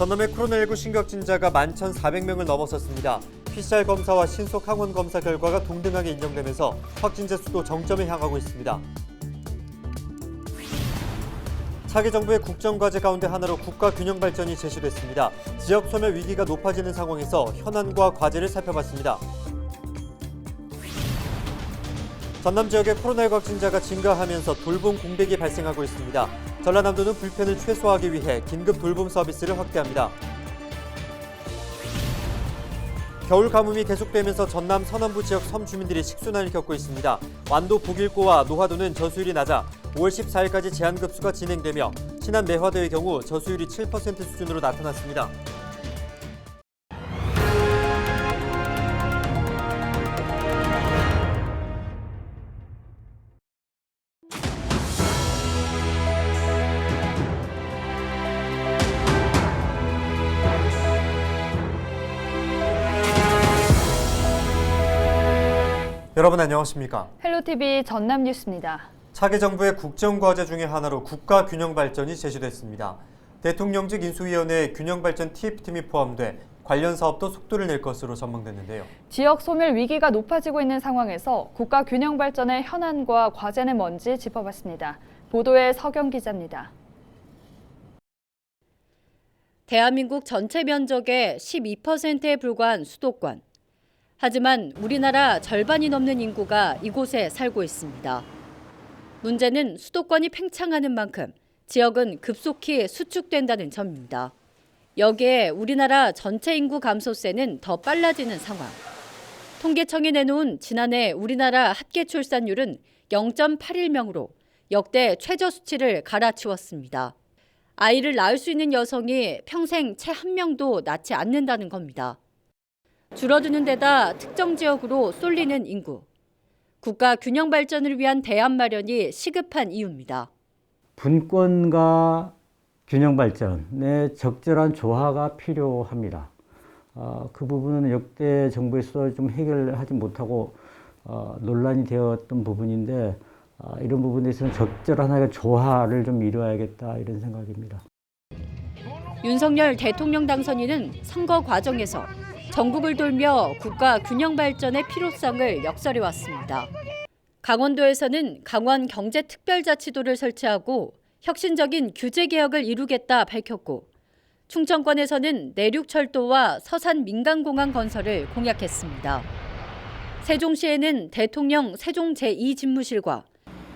전남의 코로나19 신규 확진자가 11,400명을 넘어섰습니다. PCR 검사와 신속 항원 검사 결과가 동등하게 인정되면서 확진자 수도 정점에 향하고 있습니다. 차기 정부의 국정과제 가운데 하나로 국가균형발전이 제시됐습니다. 지역 소멸 위기가 높아지는 상황에서 현안과 과제를 살펴봤습니다. 전남 지역의 코로나19 확진자가 증가하면서 돌봄 공백이 발생하고 있습니다. 전라남도는 불편을 최소화하기 위해 긴급 돌봄 서비스를 확대합니다. 겨울 가뭄이 계속되면서 전남 서남부 지역 섬 주민들이 식순환을 겪고 있습니다. 완도 북일고와 노화도는 저수율이 낮아 5월 14일까지 제한급수가 진행되며 신안 매화도의 경우 저수율이 7% 수준으로 나타났습니다. 여러분 안녕하십니까? 헬로티비 전남 뉴스입니다. 차기 정부의 국정과제 중에 하나로 국가균형발전이 제시됐습니다. 대통령직 인수위원회 균형발전 TF팀이 포함돼 관련 사업도 속도를 낼 것으로 전망됐는데요. 지역 소멸 위기가 높아지고 있는 상황에서 국가균형발전의 현안과 과제는 뭔지 짚어봤습니다. 보도에 서경 기자입니다. 대한민국 전체 면적의 12%에 불과한 수도권. 하지만 우리나라 절반이 넘는 인구가 이곳에 살고 있습니다. 문제는 수도권이 팽창하는 만큼 지역은 급속히 수축된다는 점입니다. 여기에 우리나라 전체 인구 감소세는 더 빨라지는 상황. 통계청이 내놓은 지난해 우리나라 합계 출산율은 0.81명으로 역대 최저 수치를 갈아치웠습니다. 아이를 낳을 수 있는 여성이 평생 채 한 명도 낳지 않는다는 겁니다. 줄어드는 데다 특정 지역으로 쏠리는 인구. 국가 균형 발전을 위한 대안 마련이 시급한 이유입니다. 분권과 균형 발전의 적절한 조화가 필요합니다. 그 부분은 역대 정부에서 좀 해결하지 못하고 논란이 되었던 부분인데 이런 부분에서는 적절한 하나의 조화를 좀 이루어야겠다 이런 생각입니다. 윤석열 대통령 당선인은 선거 과정에서 전국을 돌며 국가 균형 발전의 필요성을 역설해 왔습니다. 강원도에서는 강원 경제특별자치도를 설치하고 혁신적인 규제 개혁을 이루겠다 밝혔고 충청권에서는 내륙철도와 서산 민간공항 건설을 공약했습니다. 세종시에는 대통령 세종 제2집무실과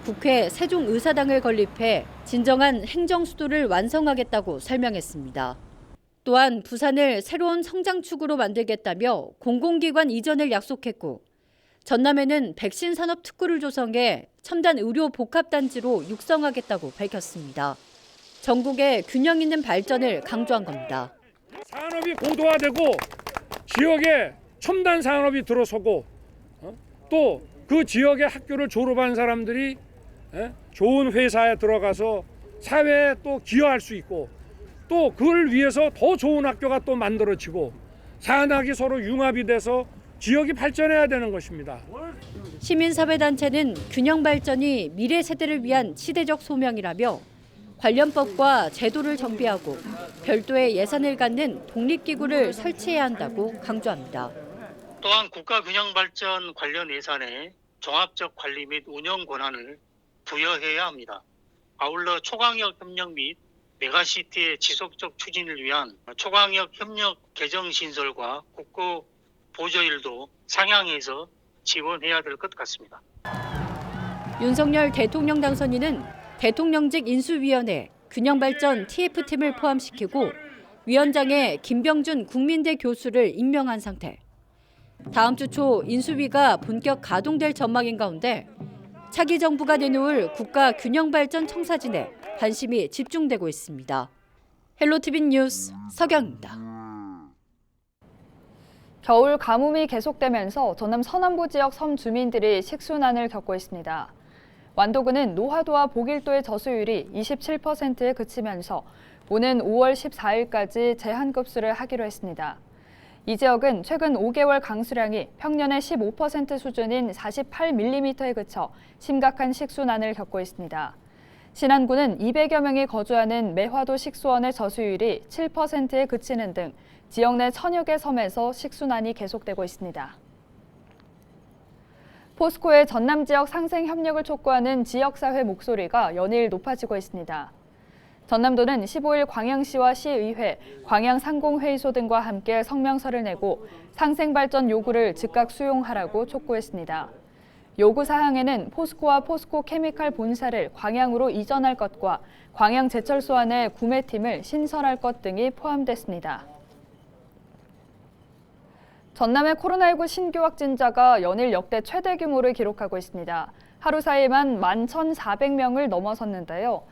국회 세종의사당을 건립해 진정한 행정수도를 완성하겠다고 설명했습니다. 또한 부산을 새로운 성장축으로 만들겠다며 공공기관 이전을 약속했고 전남에는 백신 산업 특구를 조성해 첨단 의료 복합단지로 육성하겠다고 밝혔습니다. 전국의 균형 있는 발전을 강조한 겁니다. 산업이 고도화되고 지역에 첨단 산업이 들어서고 또 그 지역의 학교를 졸업한 사람들이 좋은 회사에 들어가서 사회에 또 기여할 수 있고 또 그걸 위해서 더 좋은 학교가 또 만들어지고 산학이 서로 융합이 돼서 지역이 발전해야 되는 것입니다. 시민사회단체는 균형 발전이 미래 세대를 위한 시대적 소명이라며 관련법과 제도를 정비하고 별도의 예산을 갖는 독립기구를 설치해야 한다고 강조합니다. 또한 국가균형발전 관련 예산에 종합적 관리 및 운영 권한을 부여해야 합니다. 아울러 초강력 협력 및 메가시티의 지속적 추진을 위한 초강력 협력 개정 신설과 국고 보조율도 상향해서 지원해야 될 것 같습니다. 윤석열 대통령 당선인은 대통령직 인수위원회 균형발전 TF팀을 포함시키고 위원장에 김병준 국민대 교수를 임명한 상태. 다음 주 초 인수위가 본격 가동될 전망인 가운데 차기 정부가 내놓을 국가균형발전 청사진에 관심이 집중되고 있습니다. 헬로티비 뉴스 서경입니다. 겨울 가뭄이 계속되면서 전남 서남부 지역 섬 주민들이 식순환을 겪고 있습니다. 완도군은 노화도와 보길도의 저수율이 27%에 그치면서 오는 5월 14일까지 제한급수를 하기로 했습니다. 이 지역은 최근 5개월 강수량이 평년의 15% 수준인 48mm에 그쳐 심각한 식순환을 겪고 있습니다. 신안군은 200여 명이 거주하는 매화도 식수원의 저수율이 7%에 그치는 등 지역 내 천여 개 섬에서 식수난이 계속되고 있습니다. 포스코의 전남 지역 상생 협력을 촉구하는 지역사회 목소리가 연일 높아지고 있습니다. 전남도는 15일 광양시와 시의회, 광양상공회의소 등과 함께 성명서를 내고 상생발전 요구를 즉각 수용하라고 촉구했습니다. 요구사항에는 포스코와 포스코 케미칼 본사를 광양으로 이전할 것과 광양제철소 안에 구매팀을 신설할 것 등이 포함됐습니다. 전남의 코로나19 신규 확진자가 연일 역대 최대 규모를 기록하고 있습니다. 하루 사이에만 11,400명을 넘어섰는데요.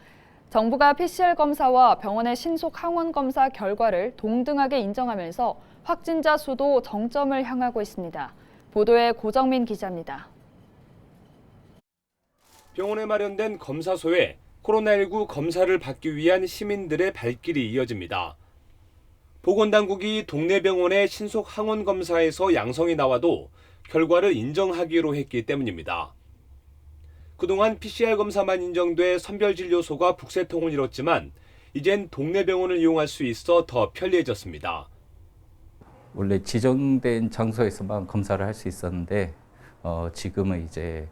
정부가 PCR 검사와 병원의 신속 항원 검사 결과를 동등하게 인정하면서 확진자 수도 정점을 향하고 있습니다. 보도에 고정민 기자입니다. 병원에 마련된 검사소에 코로나19 검사를 받기 위한 시민들의 발길이 이어집니다. 보건당국이 동네 병원의 신속 항원 검사에서 양성이 나와도 결과를 인정하기로 했기 때문입니다. 그동안 PCR 검사만 인정돼 선별진료소가 북새통을 이뤘지만 이젠 동네 병원을 이용할 수 있어 더 편리해졌습니다. 원래 지정된 장소에서만 검사를 할 수 있었는데 지금은 이제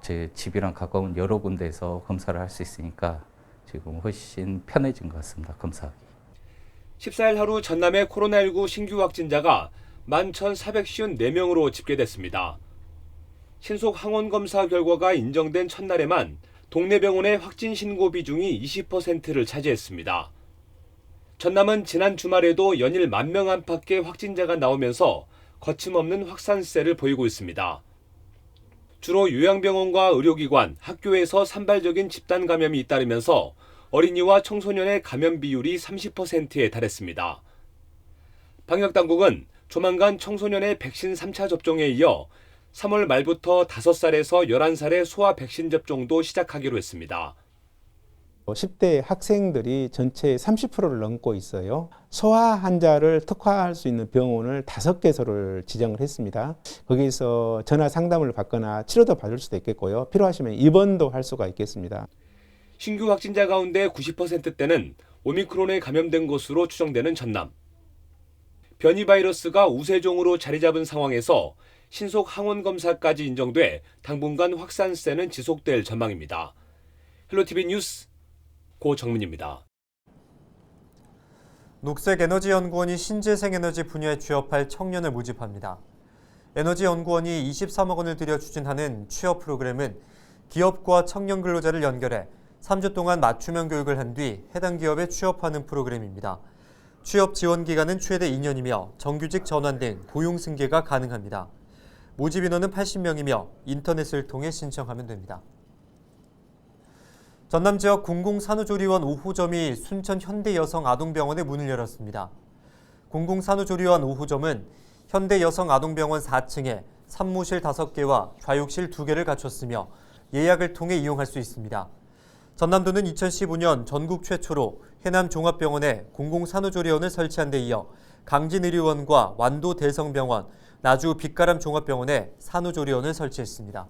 제 집이랑 가까운 여러 군데에서 검사를 할 수 있으니까 지금 훨씬 편해진 것 같습니다. 검사하기. 14일 하루 전남의 코로나19 신규 확진자가 11,454명으로 집계됐습니다. 신속 항원 검사 결과가 인정된 첫날에만 동네 병원의 확진 신고 비중이 20%를 차지했습니다. 전남은 지난 주말에도 연일 10,000명 안팎의 확진자가 나오면서 거침없는 확산세를 보이고 있습니다. 주로 요양병원과 의료기관, 학교에서 산발적인 집단 감염이 잇따르면서 어린이와 청소년의 감염 비율이 30%에 달했습니다. 방역당국은 조만간 청소년의 백신 3차 접종에 이어 3월 말부터 5살에서 11살의 소아 백신 접종도 시작하기로 했습니다. 10대 학생들이 전체의 30%를 넘고 있어요. 소아 환자를 특화할 수 있는 병원을 5개소를 지정을 했습니다. 거기서 전화 상담을 받거나 치료도 받을 수도 있겠고요. 필요하시면 입원도 할 수가 있겠습니다. 신규 확진자 가운데 90%대는 오미크론에 감염된 것으로 추정되는 전남. 변이 바이러스가 우세종으로 자리 잡은 상황에서 신속 항원 검사까지 인정돼 당분간 확산세는 지속될 전망입니다. 헬로티비 뉴스 고정민입니다. 녹색에너지연구원이 신재생에너지 분야에 취업할 청년을 모집합니다. 에너지연구원이 23억 원을 들여 추진하는 취업 프로그램은 기업과 청년 근로자를 연결해 3주 동안 맞춤형 교육을 한 뒤 해당 기업에 취업하는 프로그램입니다. 취업 지원 기간은 최대 2년이며 정규직 전환 등 고용 승계가 가능합니다. 모집 인원은 80명이며 인터넷을 통해 신청하면 됩니다. 전남 지역 공공산후조리원 5호점이 순천 현대여성아동병원에 문을 열었습니다. 공공산후조리원 5호점은 현대여성아동병원 4층에 산모실 5개와 좌욕실 2개를 갖췄으며 예약을 통해 이용할 수 있습니다. 전남도는 2015년 전국 최초로 해남 종합병원에 공공산후조리원을 설치한 데 이어 강진의료원과 완도 대성병원, 나주 빛가람 종합병원에 산후조리원을 설치했습니다.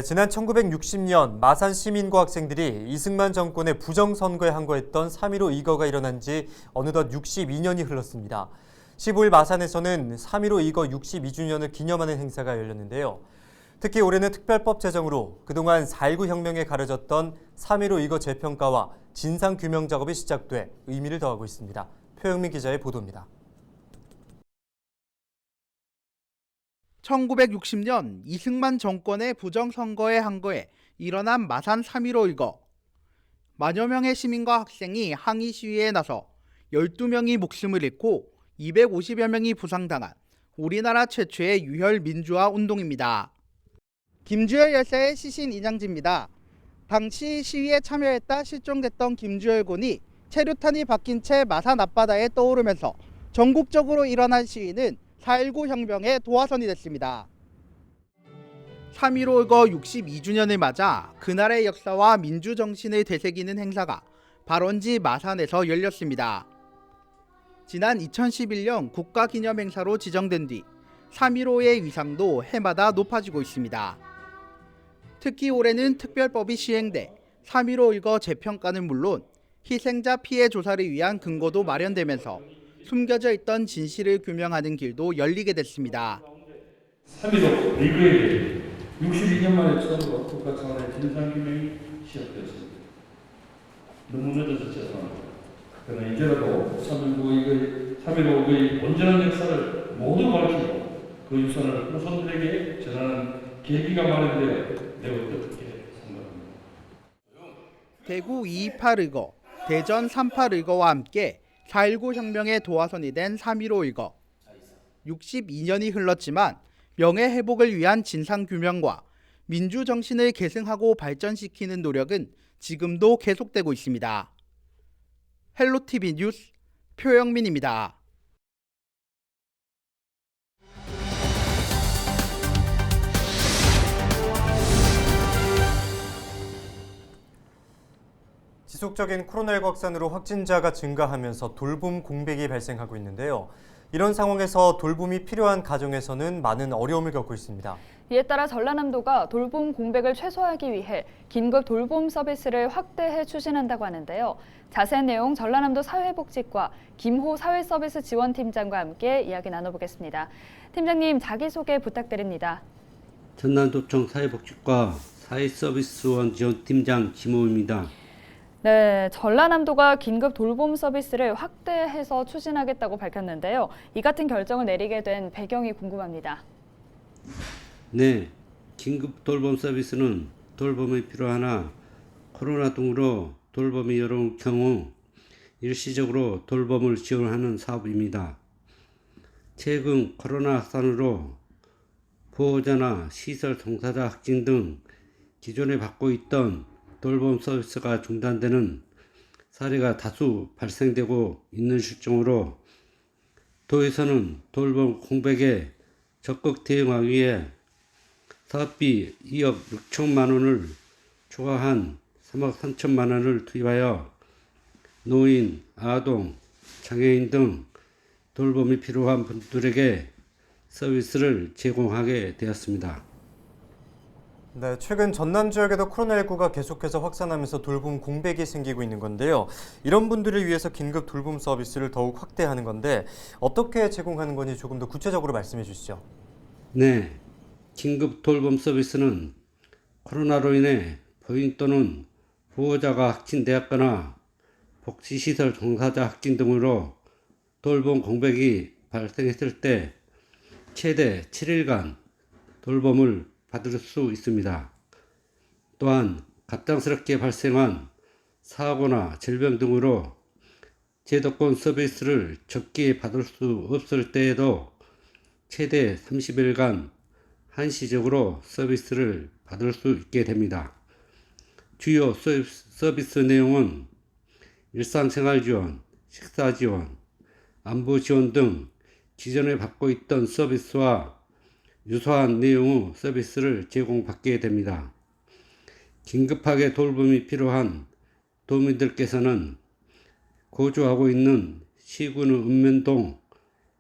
지난 1960년 마산 시민과 학생들이 이승만 정권의 부정선거에 항거했던 3.15 이거가 일어난 지 어느덧 62년이 흘렀습니다. 15일 마산에서는 3.15 이거 62주년을 기념하는 행사가 열렸는데요. 특히 올해는 특별법 제정으로 그동안 4.19 혁명에 가려졌던 3.15 이거 재평가와 진상규명 작업이 시작돼 의미를 더하고 있습니다. 표영민 기자의 보도입니다. 1960년 이승만 정권의 부정선거에 항거해 일어난 마산 3.15 이거. 만여 명의 시민과 학생이 항의 시위에 나서 12명이 목숨을 잃고 250여 명이 부상당한 우리나라 최초의 유혈 민주화 운동입니다. 김주열 열사의 시신 인양지입니다. 당시 시위에 참여했다 실종됐던 김주열 군이 체류탄이 박힌 채 마산 앞바다에 떠오르면서 전국적으로 일어난 시위는 4.19 혁명의 도화선이 됐습니다. 3.15 이거 62주년을 맞아 그날의 역사와 민주정신을 되새기는 행사가 발원지 마산에서 열렸습니다. 지난 2011년 국가기념행사로 지정된 뒤 3.15의 위상도 해마다 높아지고 있습니다. 특히 올해는 특별법이 시행돼 3.15 일거 재평가는 물론 희생자 피해 조사를 위한 근거도 마련되면서 숨겨져 있던 진실을 규명하는 길도 열리게 됐습니다. 3.15 일거에 62년 만에 처음으로 국가 차원의 진상규명이 시작되었습니다. 너무 늦어서 죄송합니다. 그러나 이제라도 3.15의 온전한 역사를 모두 밝히고 그 유산을 후손들에게 전하는 계기가 마련되어 매우 뜻깊게 생각합니다. 대구 2.28 일거, 대전 3.8 일거와 함께 4.19 혁명의 도화선이 된 3.15 일거. 62년이 흘렀지만 명예 회복을 위한 진상규명과 민주정신을 계승하고 발전시키는 노력은 지금도 계속되고 있습니다. 헬로티비 뉴스 표영민입니다. 지속적인 코로나19 확산으로 확진자가 증가하면서 돌봄 공백이 발생하고 있는데요. 이런 상황에서 돌봄이 필요한 가정에서는 많은 어려움을 겪고 있습니다. 이에 따라 전라남도가 돌봄 공백을 최소화하기 위해 긴급 돌봄 서비스를 확대해 추진한다고 하는데요. 자세한 내용 전라남도 사회복지과 김호 사회서비스 지원팀장과 함께 이야기 나눠보겠습니다. 팀장님, 자기소개 부탁드립니다. 전남도청 사회복지과 사회서비스원 지원팀장 김호입니다. 네, 전라남도가 긴급 돌봄 서비스를 확대해서 추진하겠다고 밝혔는데요. 이 같은 결정을 내리게 된 배경이 궁금합니다. 네, 긴급 돌봄 서비스는 돌봄이 필요하나 코로나 등으로 돌봄이 어려운 경우 일시적으로 돌봄을 지원하는 사업입니다. 최근 코로나 확산으로 보호자나 시설 종사자 확진 등 기존에 받고 있던 돌봄 서비스가 중단되는 사례가 다수 발생되고 있는 실정으로 도에서는 돌봄 공백에 적극 대응하기 위해 사업비 2억 6천만 원을 추가한 3억 3천만 원을 투입하여 노인, 아동, 장애인 등 돌봄이 필요한 분들에게 서비스를 제공하게 되었습니다. 네, 최근 전남 지역에도 코로나19가 계속해서 확산하면서 돌봄 공백이 생기고 있는 건데요. 이런 분들을 위해서 긴급 돌봄 서비스를 더욱 확대하는 건데 어떻게 제공하는 건지 조금 더 구체적으로 말씀해 주시죠. 네, 긴급 돌봄 서비스는 코로나로 인해 보인 또는 보호자가 확진되었거나 복지시설 종사자 확진 등으로 돌봄 공백이 발생했을 때 최대 7일간 돌봄을 받을 수 있습니다. 또한 갑작스럽게 발생한 사고나 질병 등으로 제도권 서비스를 적게 받을 수 없을 때에도 최대 30일간 한시적으로 서비스를 받을 수 있게 됩니다. 주요 서비스 내용은 일상생활 지원, 식사 지원, 안부 지원 등 기존에 받고 있던 서비스와 유사한 내용의 서비스를 제공받게 됩니다. 긴급하게 돌봄이 필요한 도민들께서는 거주하고 있는 시군의 읍면동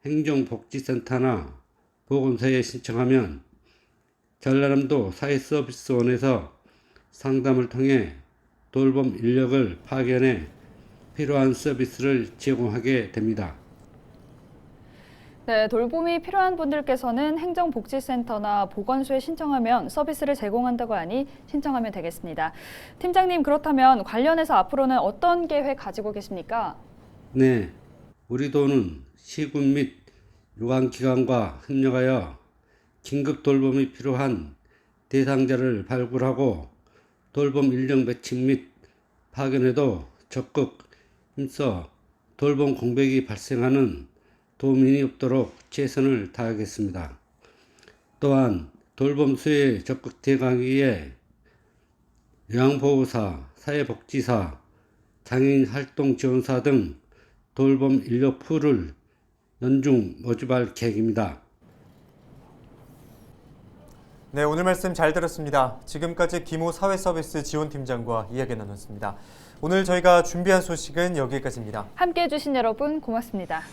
행정복지센터나 보건소에 신청하면 전라남도 사회서비스원에서 상담을 통해 돌봄 인력을 파견해 필요한 서비스를 제공하게 됩니다. 네, 돌봄이 필요한 분들께서는 행정복지센터나 보건소에 신청하면 서비스를 제공한다고 하니 신청하면 되겠습니다. 팀장님, 그렇다면 관련해서 앞으로는 어떤 계획 가지고 계십니까? 네, 우리 도는 시군 및 유관기관과 협력하여 긴급 돌봄이 필요한 대상자를 발굴하고 돌봄 인력 매칭 및 파견에도 적극 힘써 돌봄 공백이 발생하는 도민이 없도록 최선을 다하겠습니다. 또한 돌봄 수요에 적극 대응하기 위해 요양보호사, 사회복지사, 장애인 활동 지원사 등 돌봄 인력 풀을 연중 모집할 계획입니다. 네, 오늘 말씀 잘 들었습니다. 지금까지 김호 사회서비스 지원팀장과 이야기 나눴습니다. 오늘 저희가 준비한 소식은 여기까지입니다. 함께해 주신 여러분 고맙습니다.